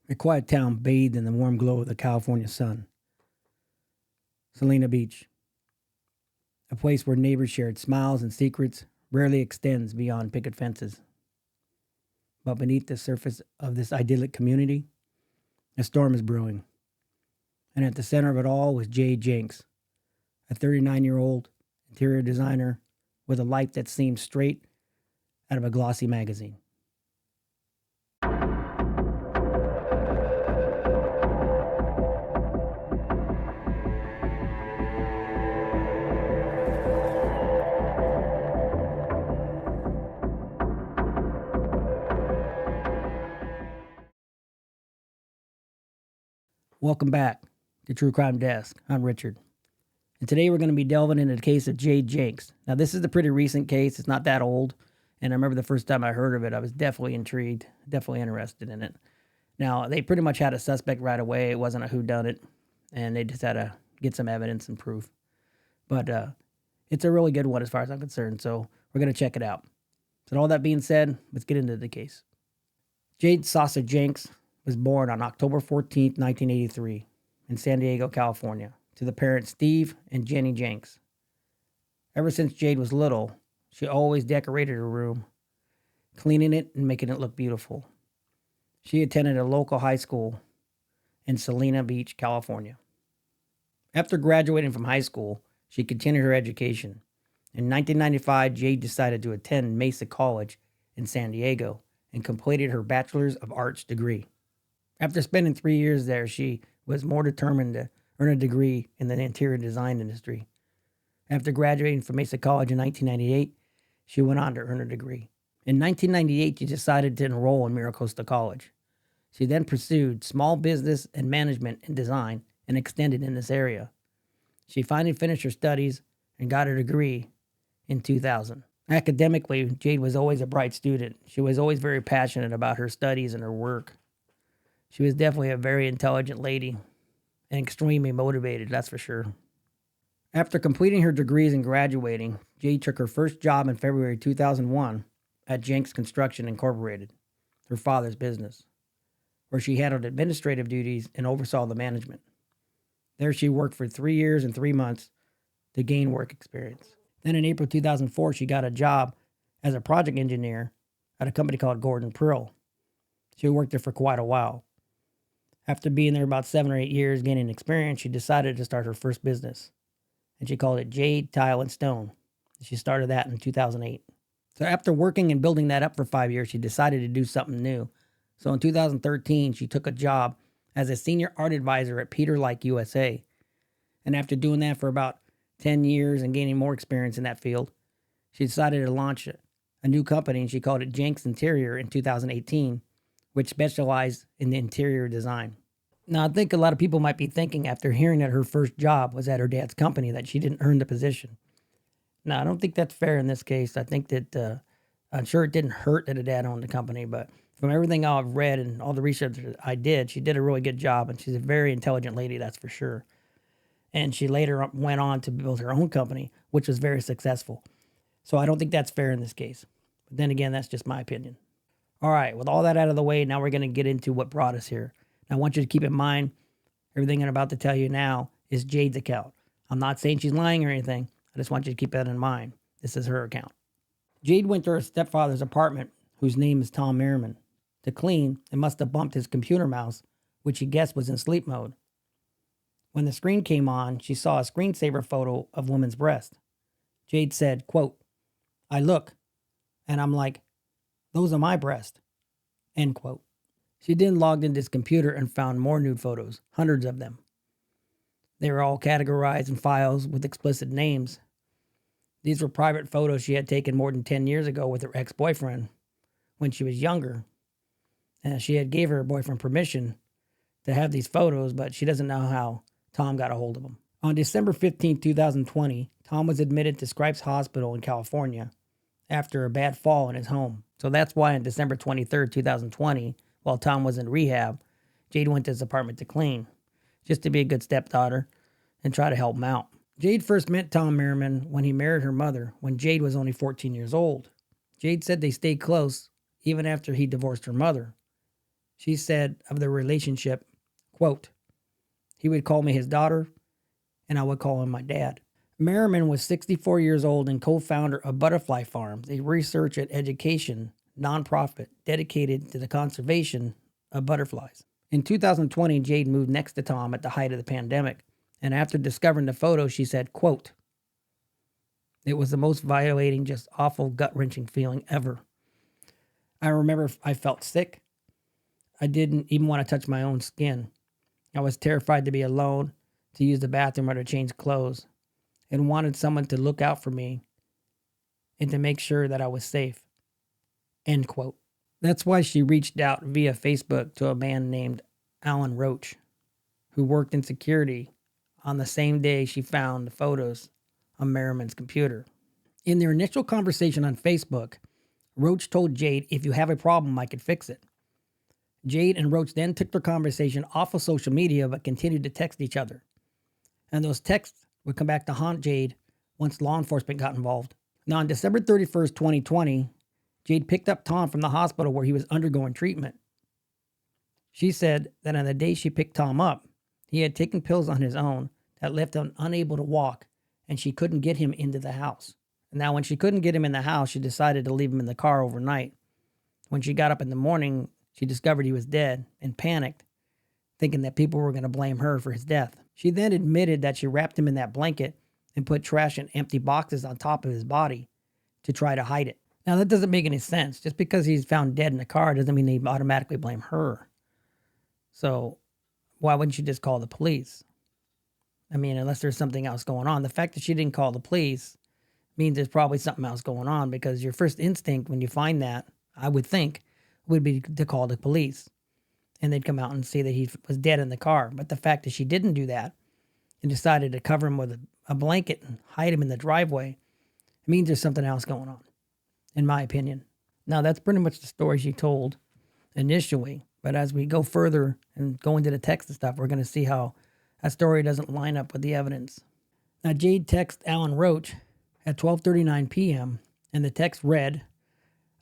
A quiet town bathed in the warm glow of the California sun. Salina Beach, a place where neighbors shared smiles and secrets, rarely extends beyond picket fences. But beneath the surface of this idyllic community, a storm is brewing. And at the center of it all was Jade Janks, a 39-year-old interior designer with a life that seemed straight out of a glossy magazine. Welcome back to True Crime Desk. I'm Richard. And today we're going to be delving into the case of Jade Janks. Now, this is a pretty recent case. It's not that old. And I remember the first time I heard of it, I was definitely intrigued, definitely interested in it. Now, they pretty much had a suspect right away. It wasn't a whodunit. And they just had to get some evidence and proof. But it's a really good one as far as I'm concerned. So we're going to check it out. So all that being said, let's get into the case. Jade Sasha Janks was born on October 14th, 1983 in San Diego, California, to the parents Steve and Jenny Janks. Ever since Jade was little, she always decorated her room, cleaning it and making it look beautiful. She attended a local high school in Salina Beach, California. After graduating from high school, she continued her education. In 1995, Jade decided to attend Mesa College in San Diego and completed her Bachelor's of Arts degree. After spending 3 years there, she was more determined to earn a degree in the interior design industry. After graduating from Mesa College in 1998, she went on to earn a degree. In 1998, she decided to enroll in Miracosta College. She then pursued small business and management and design and extended in this area. She finally finished her studies and got her degree in 2000. Academically, Jade was always a bright student. She was always very passionate about her studies and her work. She was definitely a very intelligent lady and extremely motivated, that's for sure. After completing her degrees and graduating, Jade took her first job in February 2001 at Janks Construction Incorporated, her father's business, where she handled administrative duties and oversaw the management. There she worked for 3 years and 3 months to gain work experience. Then in April 2004, she got a job as a project engineer at a company called Gordon Prill. She worked there for quite a while. After being there about 7 or 8 years, gaining experience, she decided to start her first business. And she called it Jade Tile and Stone. She started that in 2008. So after working and building that up for 5 years, she decided to do something new. So in 2013, she took a job as a senior art advisor at Peter Like USA. And after doing that for about 10 years and gaining more experience in that field, she decided to launch a new company, and she called it Janks Interior in 2018, which specialized in the interior design. Now, I think a lot of people might be thinking after hearing that her first job was at her dad's company that she didn't earn the position. Now, I don't think that's fair in this case. I think that I'm sure it didn't hurt that her dad owned the company, but from everything I've read and all the research that I did, she did a really good job, and she's a very intelligent lady, that's for sure. And she later went on to build her own company, which was very successful. So I don't think that's fair in this case. But then again, that's just my opinion. All right, with all that out of the way, now we're going to get into what brought us here. Now, I want you to keep in mind, everything I'm about to tell you now is Jade's account. I'm not saying she's lying or anything. I just want you to keep that in mind. This is her account. Jade went to her stepfather's apartment, whose name is Tom Merriman, to clean and must have bumped his computer mouse, which she guessed was in sleep mode. When the screen came on, she saw a screensaver photo of woman's breast. Jade said, quote, "I look, and I'm like, those are my breasts," end quote. She then logged into his computer and found more nude photos, hundreds of them. They were all categorized in files with explicit names. These were private photos she had taken more than 10 years ago with her ex-boyfriend when she was younger. And she had gave her boyfriend permission to have these photos, but she doesn't know how Tom got a hold of them. On December 15, 2020, Tom was admitted to Scripps Hospital in California after a bad fall in his home. So that's why on December 23rd, 2020, while Tom was in rehab, Jade went to his apartment to clean, just to be a good stepdaughter and try to help him out. Jade first met Tom Merriman when he married her mother when Jade was only 14 years old. Jade said they stayed close even after he divorced her mother. She said of the relationship, quote, "He would call me his daughter, and I would call him my dad." Merriman was 64 years old and co-founder of Butterfly Farms, a research and education nonprofit dedicated to the conservation of butterflies. In 2020, Jade moved next to Tom at the height of the pandemic, and after discovering the photo, she said, quote, "It was the most violating, just awful, gut-wrenching feeling ever. I remember I felt sick. I didn't even want to touch my own skin. I was terrified to be alone, to use the bathroom or to change clothes, and wanted someone to look out for me and to make sure that I was safe." End quote. That's why she reached out via Facebook to a man named Alan Roach, who worked in security on the same day she found the photos on Merriman's computer. In their initial conversation on Facebook, Roach told Jade, "If you have a problem, I could fix it." Jade and Roach then took their conversation off of social media but continued to text each other. And those texts would come back to haunt Jade once law enforcement got involved. Now, on December 31st, 2020, Jade picked up Tom from the hospital where he was undergoing treatment. She said that on the day she picked Tom up, he had taken pills on his own that left him unable to walk, and she couldn't get him into the house. Now, when she couldn't get him in the house, she decided to leave him in the car overnight. When she got up in the morning, she discovered he was dead and panicked, thinking that people were going to blame her for his death. She then admitted that she wrapped him in that blanket and put trash and empty boxes on top of his body to try to hide it. Now, that doesn't make any sense. Just because he's found dead in the car doesn't mean they automatically blame her. So why wouldn't you just call the police? I mean, unless there's something else going on. The fact that she didn't call the police means there's probably something else going on, because your first instinct when you find that, I would think, would be to call the police. And they'd come out and see that he was dead in the car. But the fact that she didn't do that and decided to cover him with a blanket and hide him in the driveway means there's something else going on, in my opinion. Now, that's pretty much the story she told initially. But as we go further and go into the text and stuff, we're going to see how that story doesn't line up with the evidence. Now, Jade texted Alan Roach at 12:39 p.m., and the text read,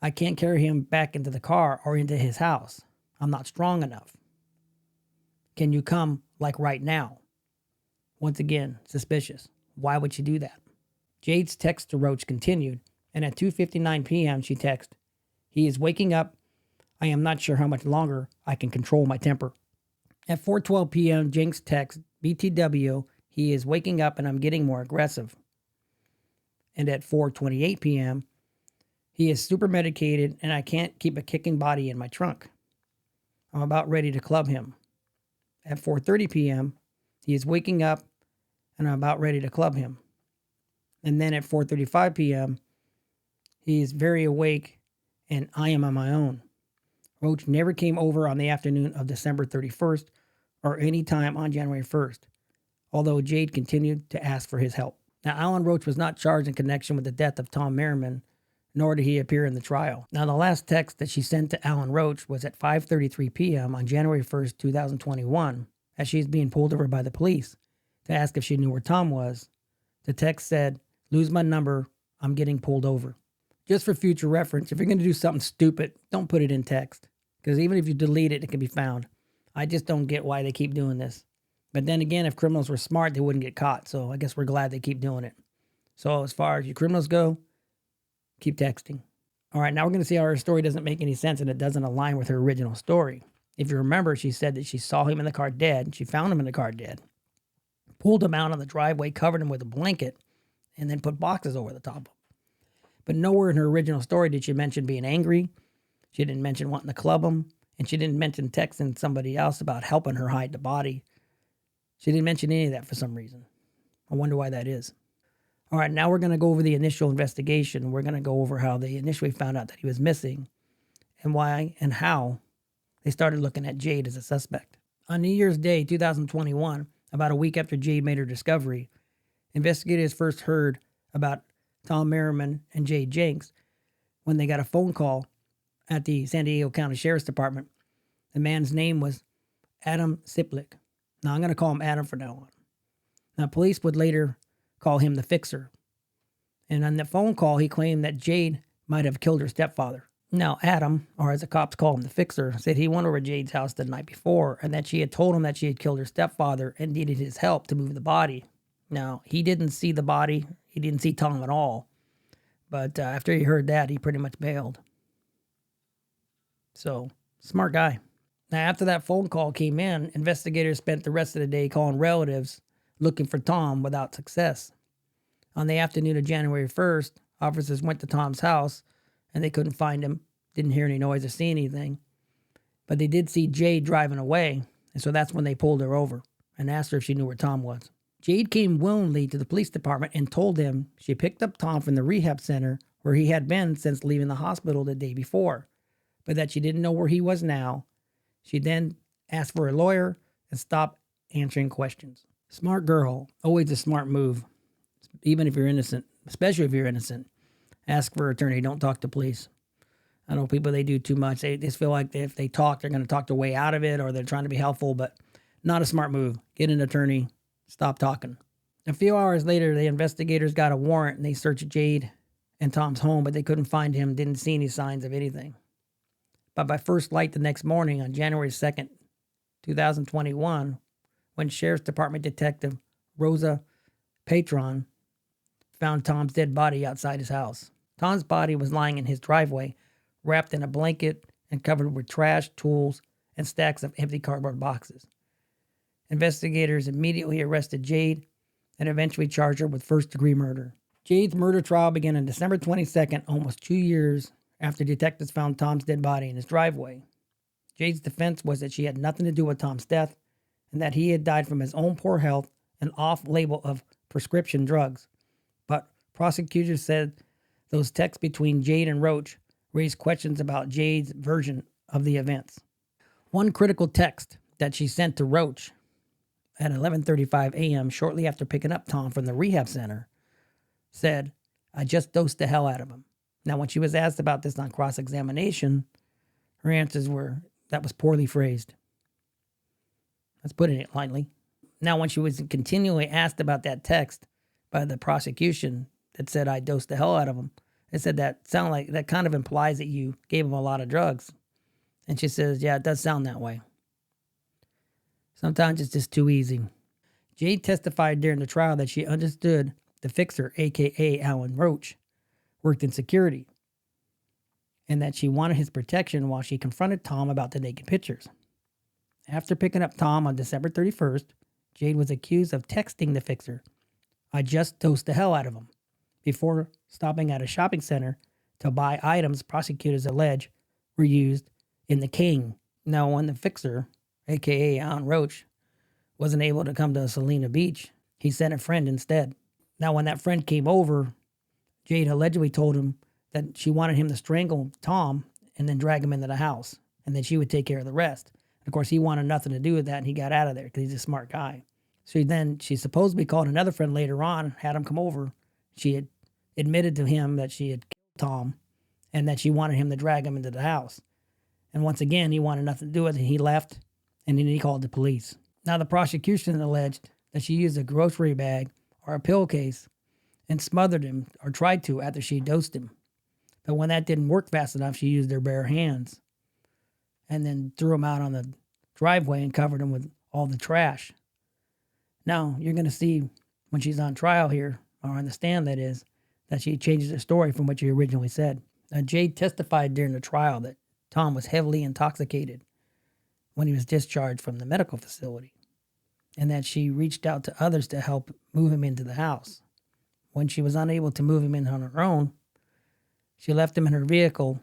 "I can't carry him back into the car or into his house. I'm not strong enough. Can you come, like, right now?" Once again, suspicious. Why would she do that? Jade's text to Roach continued, and at 2:59 p.m. she texted, "He is waking up. I am not sure how much longer I can control my temper." At 4:12 p.m., Janks texts, "BTW, he is waking up and I'm getting more aggressive." And at 4:28 p.m., "He is super medicated and I can't keep a kicking body in my trunk. I'm about ready to club him." At 4:30 p.m., "He is waking up and I'm about ready to club him." And then at 4:35 p.m., "He is very awake and I am on my own." Roach never came over on the afternoon of December 31st or any time on January 1st, although Jade continued to ask for his help. Now, Alan Roach was not charged in connection with the death of Tom Merriman, nor did he appear in the trial. Now, the last text that she sent to Alan Roach was at 5:33 p.m. on January 1st, 2021, as she's being pulled over by the police to ask if she knew where Tom was. The text said, "Lose my number, I'm getting pulled over." Just for future reference, if you're going to do something stupid, don't put it in text, because even if you delete it, it can be found. I just don't get why they keep doing this. But then again, if criminals were smart, they wouldn't get caught, so I guess we're glad they keep doing it. So as far as you criminals go, keep texting. All right, now we're going to see how her story doesn't make any sense and it doesn't align with her original story. If you remember, she said that she saw him in the car dead. She found him in the car dead, pulled him out on the driveway, covered him with a blanket, and then put boxes over the top of him. But nowhere in her original story did she mention being angry. She didn't mention wanting to club him, and she didn't mention texting somebody else about helping her hide the body. She didn't mention any of that for some reason. I wonder why that is. All right, now we're going to go over the initial investigation. We're going to go over how they initially found out that he was missing and why and how they started looking at Jade as a suspect. On New Year's Day, 2021, about a week after Jade made her discovery, investigators first heard about Tom Merriman and Jade Janks when they got a phone call at the San Diego County Sheriff's Department. The man's name was Adam Siplick. Now, I'm going to call him Adam from now on. Now, police would later call him the Fixer. And on the phone call, he claimed that Jade might have killed her stepfather. Now, Adam, or as the cops call him, the fixer, said he went over to Jade's house the night before and that she had told him that she had killed her stepfather and needed his help to move the body. Now, he didn't see the body. He didn't see Tom at all. But after he heard that, he pretty much bailed. So, smart guy. Now, after that phone call came in, investigators spent the rest of the day calling relatives looking for Tom without success. On the afternoon of January 1st, officers went to Tom's house and they couldn't find him, didn't hear any noise or see anything. But they did see Jade driving away, and so that's when they pulled her over and asked her if she knew where Tom was. Jade came willingly to the police department and told them she picked up Tom from the rehab center where he had been since leaving the hospital the day before, but that she didn't know where he was now. She then asked for a lawyer and stopped answering questions. Smart girl, always a smart move, even if you're innocent, especially if you're innocent. Ask for an attorney, don't talk to police. I know people, they do too much. They just feel like if they talk, they're going to talk their way out of it or they're trying to be helpful, but not a smart move. Get an attorney, stop talking. A few hours later, the investigators got a warrant and they searched Jade and Tom's home, but they couldn't find him, didn't see any signs of anything. But by first light the next morning on January 2nd, 2021, when Sheriff's Department Detective Rosa Patron found Tom's dead body outside his house. Tom's body was lying in his driveway, wrapped in a blanket and covered with trash, tools, and stacks of empty cardboard boxes. Investigators immediately arrested Jade and eventually charged her with first-degree murder. Jade's murder trial began on December 22nd, almost 2 years after detectives found Tom's dead body in his driveway. Jade's defense was that she had nothing to do with Tom's death and that he had died from his own poor health and off-label of prescription drugs. But prosecutors said those texts between Jade and Roach raised questions about Jade's version of the events. One critical text that she sent to Roach at 11:35 a.m. shortly after picking up Tom from the rehab center said, "I just dosed the hell out of him." Now, when she was asked about this on cross-examination, her answers were, that was poorly phrased. Let's put it lightly. Now, when she was continually asked about that text by the prosecution that said, "I dosed the hell out of him," it said that sound like that kind of implies that you gave him a lot of drugs. And she says, "Yeah, it does sound that way." Sometimes it's just too easy. Jade testified during the trial that she understood the fixer, a.k.a. Alan Roach, worked in security, and that she wanted his protection while she confronted Tom about the naked pictures. After picking up Tom on December 31st, Jade was accused of texting the fixer, "I just dosed the hell out of him," before stopping at a shopping center to buy items prosecutors allege were used in the King. Now, when the fixer, a.k.a. Alan Roach, wasn't able to come to Salina Beach, he sent a friend instead. Now, when that friend came over, Jade allegedly told him that she wanted him to strangle Tom and then drag him into the house, and then she would take care of the rest. And of course, he wanted nothing to do with that, and he got out of there because he's a smart guy. So then she supposedly called another friend later on, had him come over. She had admitted to him that she had killed Tom and that she wanted him to drag him into the house. And once again, he wanted nothing to do with it. He left, and then he called the police. Now, the prosecution alleged that she used a grocery bag or a pillowcase and smothered him, or tried to, after she dosed him. But when that didn't work fast enough, she used her bare hands and then threw him out on the driveway and covered him with all the trash. Now, you're going to see when she's on trial here, or on the stand that is, that she changes the story from what she originally said. Now, Jade testified during the trial that Tom was heavily intoxicated when he was discharged from the medical facility, and that she reached out to others to help move him into the house. When she was unable to move him in on her own, she left him in her vehicle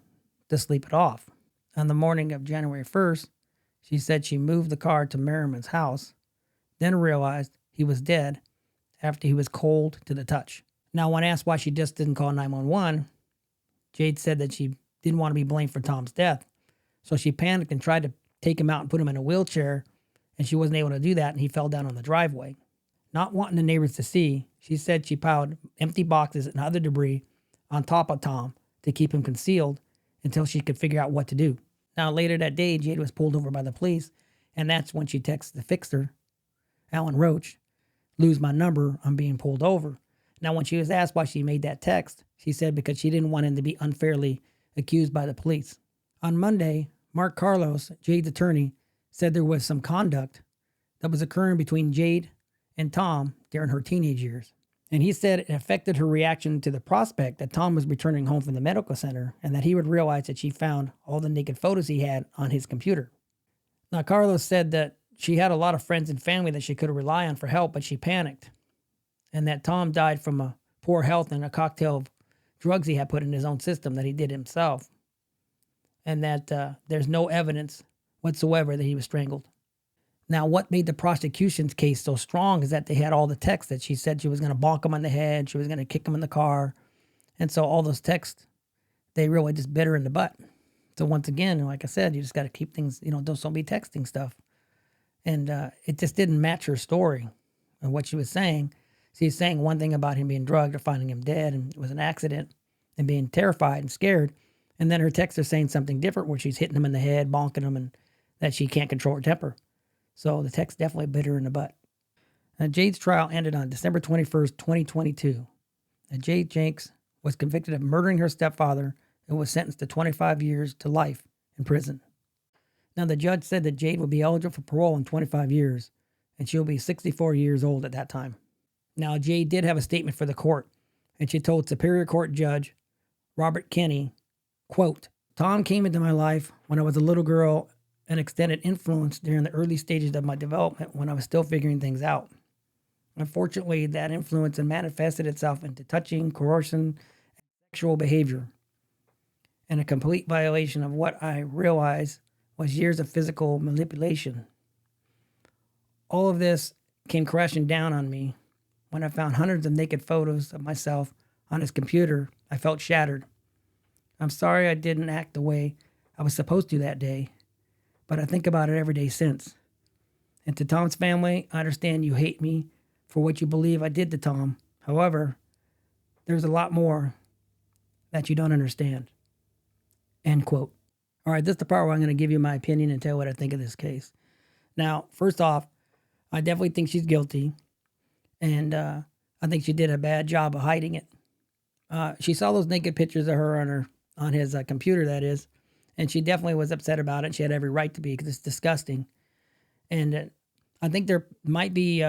to sleep it off. On the morning of January 1st, she said she moved the car to Merriman's house, then realized he was dead after he was cold to the touch. Now, when asked why she just didn't call 911, Jade said that she didn't want to be blamed for Tom's death, so she panicked and tried to take him out and put him in a wheelchair, and she wasn't able to do that, and he fell down on the driveway. Not wanting the neighbors to see, she said she piled empty boxes and other debris on top of Tom to keep him concealed until she could figure out what to do. Now, later that day, Jade was pulled over by the police, and that's when she texted the fixer, Alan Roach, "Lose my number, I'm being pulled over." Now, when she was asked why she made that text, she said because she didn't want him to be unfairly accused by the police. On Monday, Mark Carlos, Jade's attorney, said there was some conduct that was occurring between Jade and Tom during her teenage years. And he said it affected her reaction to the prospect that Tom was returning home from the medical center and that he would realize that she found all the naked photos he had on his computer. Now, Carlos said that she had a lot of friends and family that she could rely on for help, but she panicked. And that Tom died from a poor health and a cocktail of drugs he had put in his own system that he did himself. And that there's no evidence whatsoever that he was strangled. Now, what made the prosecution's case so strong is that they had all the texts that she said she was going to bonk him on the head, she was going to kick him in the car. And so all those texts, they really just bit her in the butt. So once again, like I said, you just got to keep things, don't be texting stuff. And it just didn't match her story and what she was saying. She's saying one thing about him being drugged or finding him dead and it was an accident and being terrified and scared. And then her texts are saying something different where she's hitting him in the head, bonking him, and that she can't control her temper. So the text definitely bit her in the butt. Now, Jade's trial ended on December 21st, 2022. Now, Jade Janks was convicted of murdering her stepfather and was sentenced to 25 years to life in prison. Now, the judge said that Jade will be eligible for parole in 25 years, and she'll be 64 years old at that time. Now, Jade did have a statement for the court, and she told Superior Court Judge Robert Kenney, quote, Tom came into my life when I was a little girl and extended influence during the early stages of my development when I was still figuring things out. Unfortunately, that influence manifested itself into touching, coercion, and sexual behavior, and a complete violation of what I realized was years of physical manipulation. All of this came crashing down on me when I found hundreds of naked photos of myself on his computer. I felt shattered. I'm sorry I didn't act the way I was supposed to that day, but I think about it every day since. And to Tom's family, I understand you hate me for what you believe I did to Tom. However, there's a lot more that you don't understand. End quote. All right, this is the part where I'm going to give you my opinion and tell you what I think of this case. Now, first off, I definitely think she's guilty, and I think she did a bad job of hiding it. She saw those naked pictures of her on his computer, that is, and she definitely was upset about it. She had every right to be because it's disgusting. And I think there might be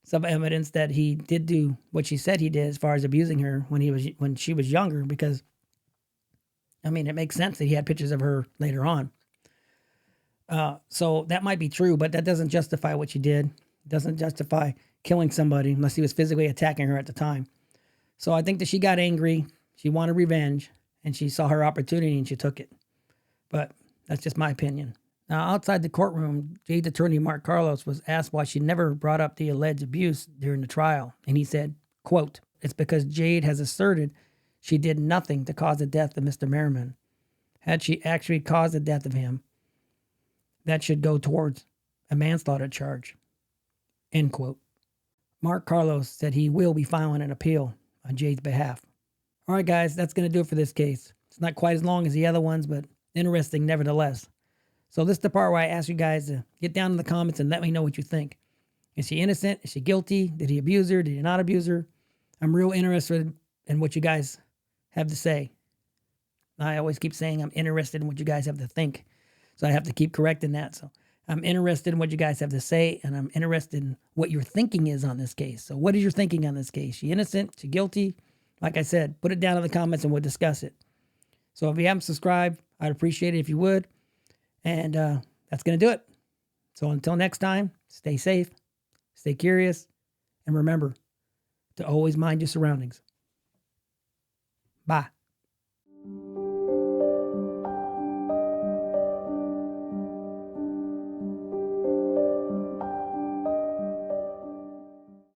some evidence that he did do what she said he did as far as abusing her when she was younger, because I mean, it makes sense that he had pictures of her later on. So that might be true, but that doesn't justify what she did. It doesn't justify killing somebody unless he was physically attacking her at the time. So I think that she got angry. She wanted revenge, and she saw her opportunity and she took it. But that's just my opinion. Now, outside the courtroom, Jade's attorney, Mark Carlos, was asked why she never brought up the alleged abuse during the trial. And he said, quote, it's because Jade has asserted she did nothing to cause the death of Mr. Merriman. Had she actually caused the death of him, that should go towards a manslaughter charge. End quote. Mark Carlos said he will be filing an appeal on Jade's behalf. All right, guys, that's going to do it for this case. It's not quite as long as the other ones, but interesting nevertheless. So this is the part where I ask you guys to get down in the comments and let me know what you think. Is she innocent? Is she guilty? Did he abuse her? Did he not abuse her? I'm real interested in what you guys have to say. I always keep saying I'm interested in what you guys have to think. So I have to keep correcting that. So I'm interested in what you guys have to say, and I'm interested in what your thinking is on this case. So what is your thinking on this case? She innocent? She guilty? Like I said, put it down in the comments and we'll discuss it. So if you haven't subscribed, I'd appreciate it if you would. And that's going to do it. So until next time, stay safe, stay curious, and remember to always mind your surroundings. Bye.